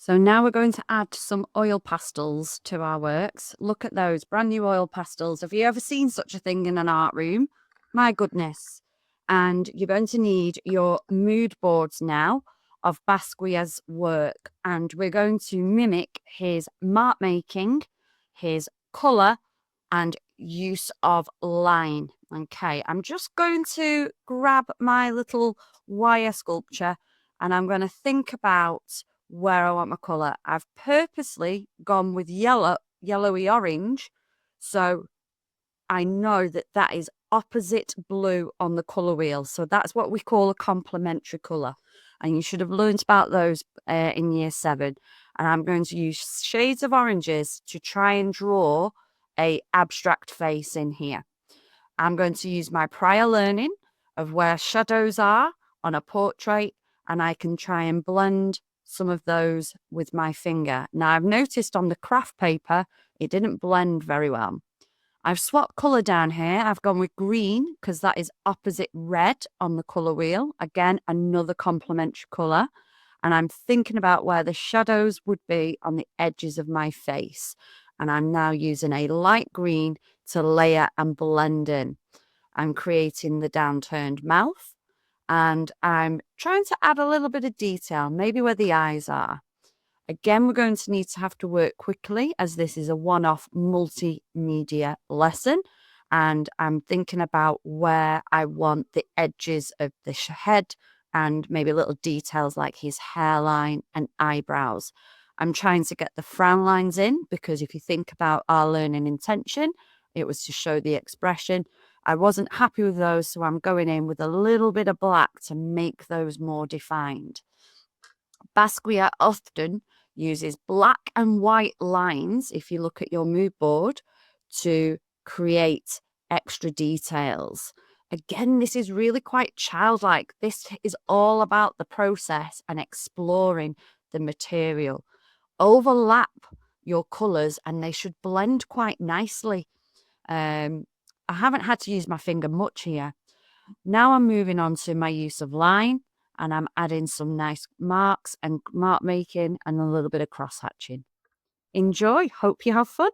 So now we're going to add some oil pastels to our works. Look at those brand new oil pastels. Have you ever seen such a thing in an art room? My goodness. And you're going to need your mood boards now of Basquiat's work. And we're going to mimic his mark making, his colour, and use of line. Okay, I'm just going to grab my little wire sculpture and I'm going to think about where I want my colour. I've purposely gone with yellowy orange, so I know that that is opposite blue on the colour wheel. So that's what we call a complementary colour. And you should have learnt about those in year 7. And I'm going to use shades of oranges to try and draw a abstract face in here. I'm going to use my prior learning of where shadows are on a portrait, and I can try and blend some of those with my finger. Now, I've noticed on the craft paper, it didn't blend very well. I've swapped colour down here. I've gone with green because that is opposite red on the colour wheel. Again, another complementary colour. And I'm thinking about where the shadows would be on the edges of my face. And I'm now using a light green to layer and blend in. I'm creating the downturned mouth. And I'm trying to add a little bit of detail, maybe where the eyes are. Again, we're going to need to have to work quickly as this is a one-off multimedia lesson. And I'm thinking about where I want the edges of the head and maybe little details like his hairline and eyebrows. I'm trying to get the frown lines in because if you think about our learning intention, it was to show the expression. I wasn't happy with those, so I'm going in with a little bit of black to make those more defined. Basquiat often uses black and white lines, if you look at your mood board, to create extra details. Again, this is really quite childlike. This is all about the process and exploring the material. Overlap your colours and they should blend quite nicely. I haven't had to use my finger much here. Now I'm moving on to my use of line and I'm adding some nice marks and mark making and a little bit of cross hatching. Enjoy. Hope you have fun.